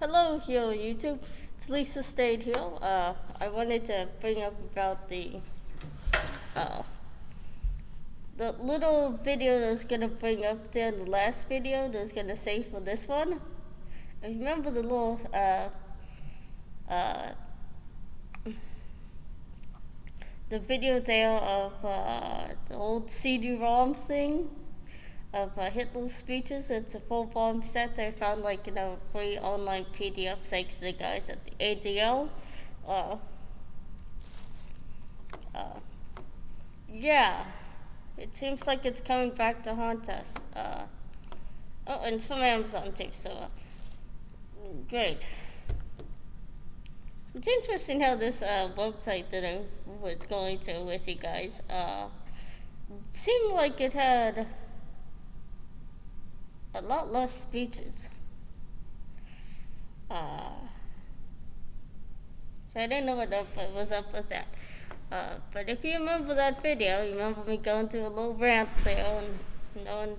Hello here, YouTube. It's Lisa Stayed here. I wanted to bring up about uh, the little video that I was gonna bring up there in the last video that I was gonna save for this one. I remember the little uh, the video there of the old CD-ROM thing of Hitler's speeches. It's a full volume set. I found free online PDF thanks to the guys at the ADL. Yeah, it seems like it's coming back to haunt us. Oh, and it's from Amazon too, so great. It's interesting how this website that I was going to with you guys seemed like it had a lot less speeches. So I didn't know what was up with that. But if you remember that video, you remember me going through a little rant there and no one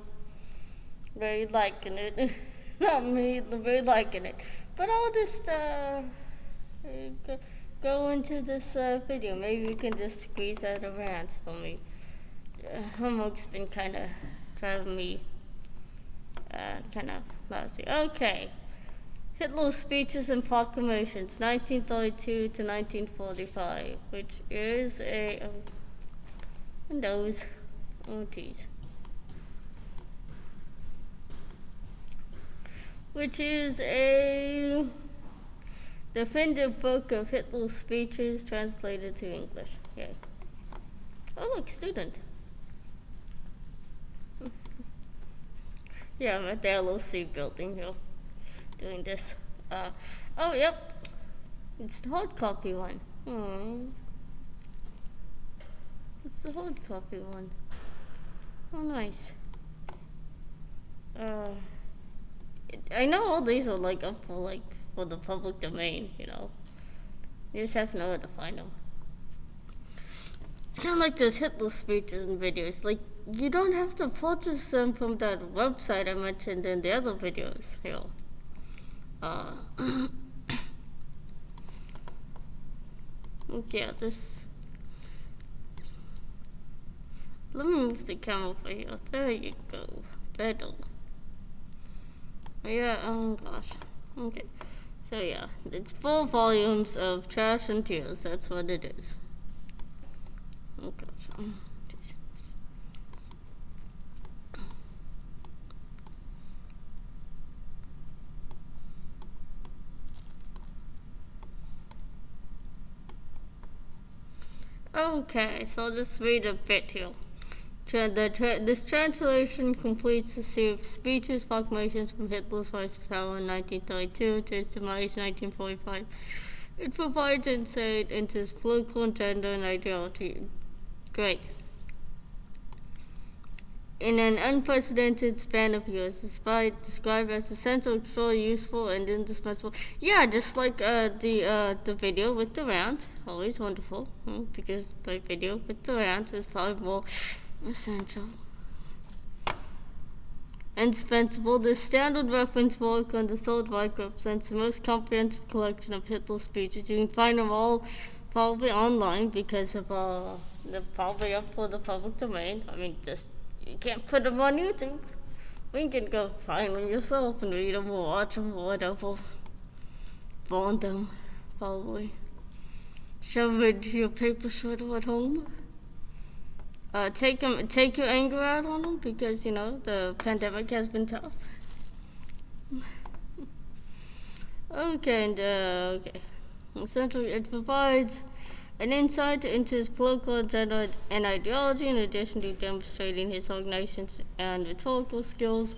really liking it. Not me really liking it. But I'll just go into this video. Maybe you can just squeeze out a rant for me. Homework's been kind of driving me kind of lousy. Okay. Hitler's speeches and proclamations, 1932 to 1945, which is a Windows. Oh, geez. Which is a definitive book of Hitler's speeches translated to English. Yay. Oh, look, student. Yeah, I'm at the LOC building here doing this. Oh, yep. It's the hard copy one. It's the hard copy one. Oh, nice. I know all these are up for the public domain, you know. You just have to know how to find them. It's kind of like those Hitler speeches and videos. You don't have to purchase them from that website I mentioned in the other videos, you know. Yeah, this. Let me move the camera over here. There you go. Better. Yeah, oh gosh. Okay. So yeah, it's 4 volumes of Trash and Tears. That's what it is. Oh gosh. Okay, so I'll just read a bit here. This translation completes the series of speeches, proclamations from Hitler's rise to power in 1932 to his demise in 1945. It provides insight into his political agenda and ideology. Great. In an unprecedented span of years, described as essential, extraordinary, useful, and indispensable. Yeah, just like the video with the rant. Always wonderful, because my video with the rant was probably more essential. Indispensable, the standard reference work on the Third Reich represents the most comprehensive collection of Hitler's speeches. You can find them all probably online because of they're probably up for the public domain. I mean, you can't put them on YouTube. You can go find them yourself and read them or watch them or whatever. Burn them, probably. Shove them into your paper shredder at home. Take your anger out on them because, the pandemic has been tough. Okay. Essentially, it provides an insight into his political agenda and ideology, in addition to demonstrating his organization and rhetorical skills.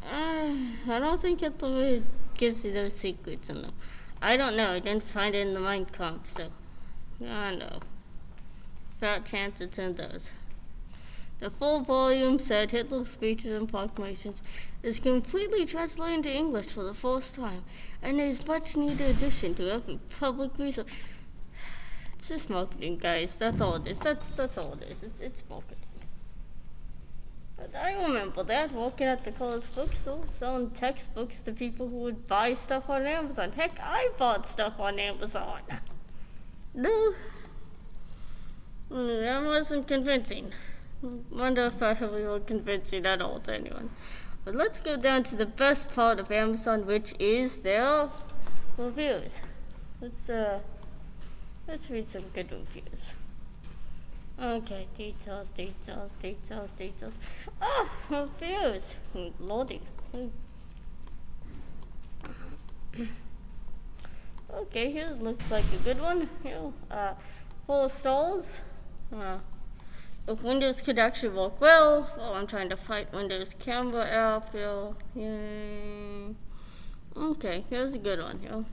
I don't think it really gives you those secrets in them. I don't know. I didn't find it in the Mein Kampf, so I know. Fat chance it's in those. The full volume set, Hitler's speeches and proclamations, is completely translated into English for the first time, and is much needed addition to every public resource. It's just marketing, guys. That's all it is. That's all it is. It's marketing. I remember that, working at the college bookstore, selling textbooks to people who would buy stuff on Amazon. Heck, I bought stuff on Amazon. No, that wasn't convincing. Wonder if I were convincing at all to anyone. But let's go down to the best part of Amazon, which is their reviews. Let's read some good reviews. Okay, details. Oh, reviews. Loading. Okay, here looks like a good one. Here, 4 stars. If Windows could actually work well, I'm trying to fight Windows camera app. Yay. Okay, here's a good one here.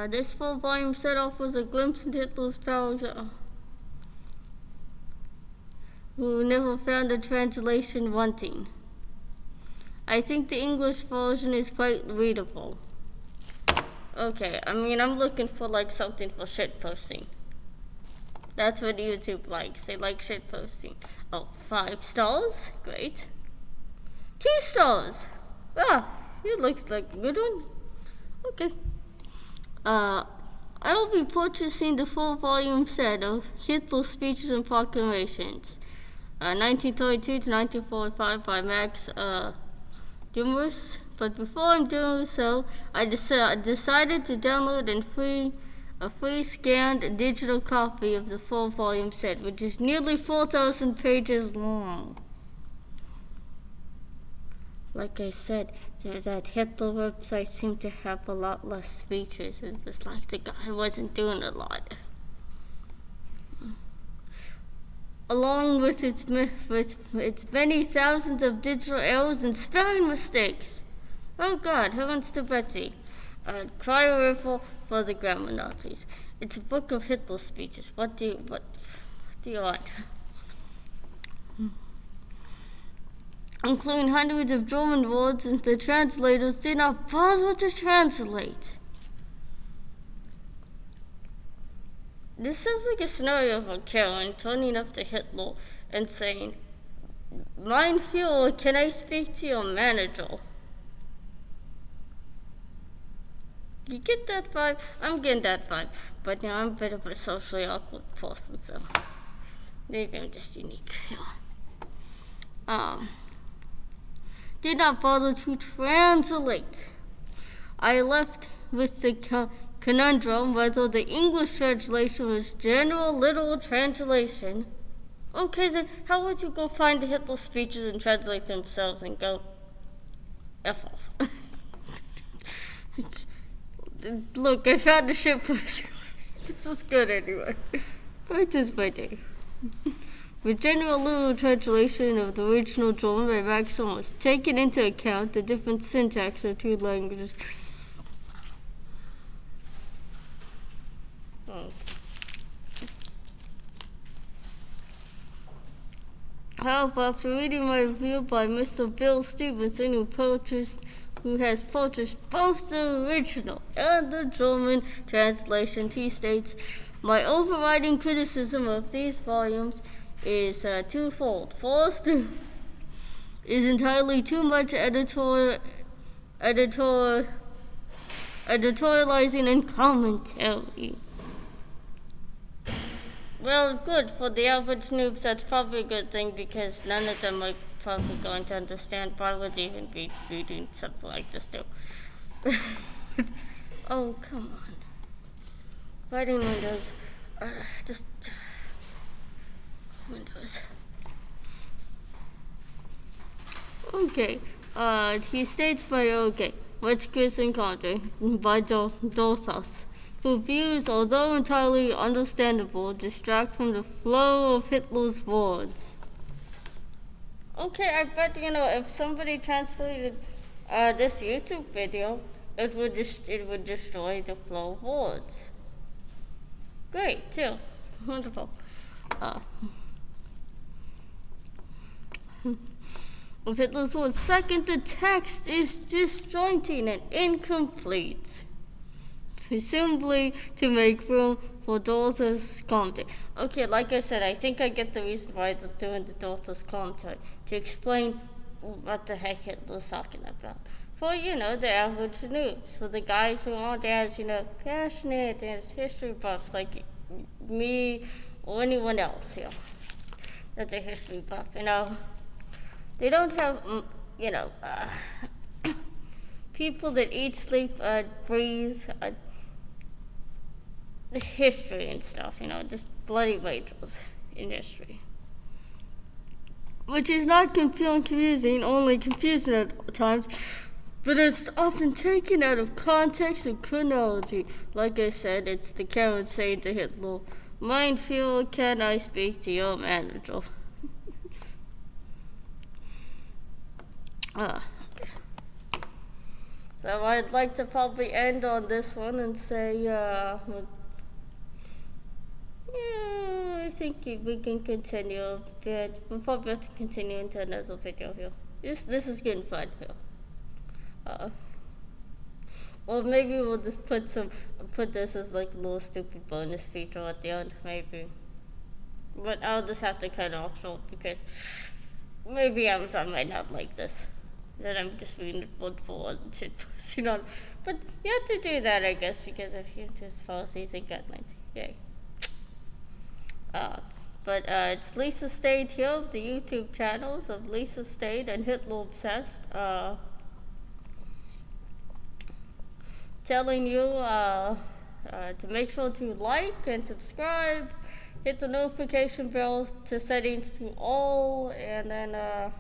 This full volume set offers a glimpse into Hitler's powers, who never found a translation wanting. I think the English version is quite readable. Okay, I mean, I'm looking for like something for shit posting. That's what YouTube likes. They like shit posting. Oh, 5 stars? Great. 2 stars! Ah, it looks like a good one. Okay. I will be purchasing the full volume set of Hitler's speeches and proclamations, 1932 to 1945 by Max Dumas. But before I'm doing so, I decided to download a free scanned digital copy of the full volume set, which is nearly 4,000 pages long. Like I said, that Hitler website seemed to have a lot less features. It was like the guy wasn't doing a lot. Along with its many thousands of digital errors and spelling mistakes. Oh God, heavens to Betsy. Cry a river for the grammar Nazis. It's a book of Hitler speeches. What do you want? Including hundreds of German words, and the translators did not bother to translate. This sounds like a scenario of a Karen turning up to Hitler and saying, "Mein Führer, can I speak to your manager?" You get that vibe? I'm getting that vibe. But now I'm a bit of a socially awkward person, so maybe I'm just unique. Did not bother to translate. I left with the conundrum whether the English translation was general literal translation. Okay, then how would you go find the Hitler speeches and translate themselves and go F off? Look, I found the ship post. This is good anyway. Practice by day. The general literal translation of the original German by Meusum was taken into account the different syntax of 2 languages. However, after reading my review by Mr. Bill Stevenson, who has purchased both the original and the German translation, he states, my overriding criticism of these volumes is twofold. First, is entirely too much editorializing and commentary. Well, good. For the average noobs, that's probably a good thing because none of them are probably going to understand why would they even be reading something like this too. Oh, come on. Writing Windows. Just Windows. Okay. He states What's Chris Encounter by Dothaus, who views, although entirely understandable, distract from the flow of Hitler's words. Okay, I bet, if somebody translated this YouTube video, it would destroy the flow of words. Great, too. Wonderful. Of Hitler's words. Second, the text is disjointing and incomplete. presumably to make room for daughter's commentary. Okay, like I said, I think I get the reason why they're doing the daughter's commentary, to explain what the heck Hitler's talking about. For, the average news, for the guys who aren't as, passionate as history buffs like me or anyone else, that's a history buff, They don't have, people that eat, sleep, breathe, history and stuff, just bloody majors in history. Which is not confusing, only confusing at times, but it's often taken out of context and chronology. Like I said, it's the Karen saying to Hitler, "Minefield, can I speak to your manager?" So I'd like to probably end on this one and say, I think we can continue, but we'll probably have to continue into another video here. This is getting fun here. Or maybe we'll just put this as like a little stupid bonus feature at the end, maybe. But I'll just have to cut it off short because maybe Amazon might not like this. That I'm just reading it word for word and shit posting on. But you have to do that, I guess, because if you just policies and guidelines. Yay. But it's Lisa Stade here, the YouTube channels of Lisa Stade and Hitler Obsessed, telling you to make sure to like and subscribe, hit the notification bell to settings to all, and then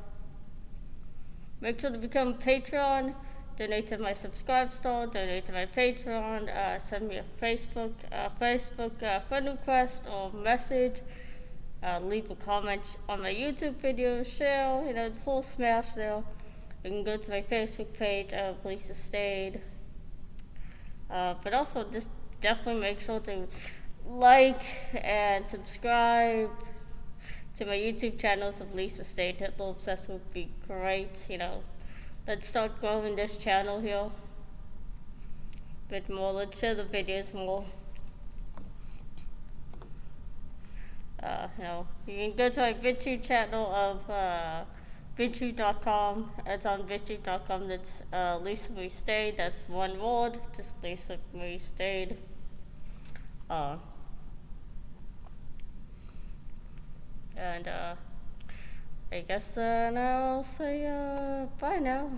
make sure to become a Patreon, donate to my Subscribe store, donate to my Patreon, send me a Facebook friend request or message, leave a comment on my YouTube video, share, the full smash there. You can go to my Facebook page of Lisa Stade. But also just definitely make sure to like and subscribe to my YouTube channels of Lisa Stade. Hitler Obsessed would be great, Let's start growing this channel here. A bit more, let's share the videos more. You can go to my BitChute channel of BitChute.com. It's on BitChute.com. That's Lisa Marie Stade. That's one word, just Lisa Marie Stade. And I guess now I'll say bye now.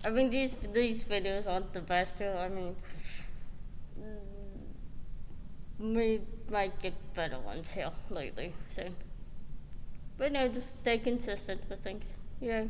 I mean, these videos aren't the best here. I mean, we might get better ones here lately soon. But no, just stay consistent with things. Yeah.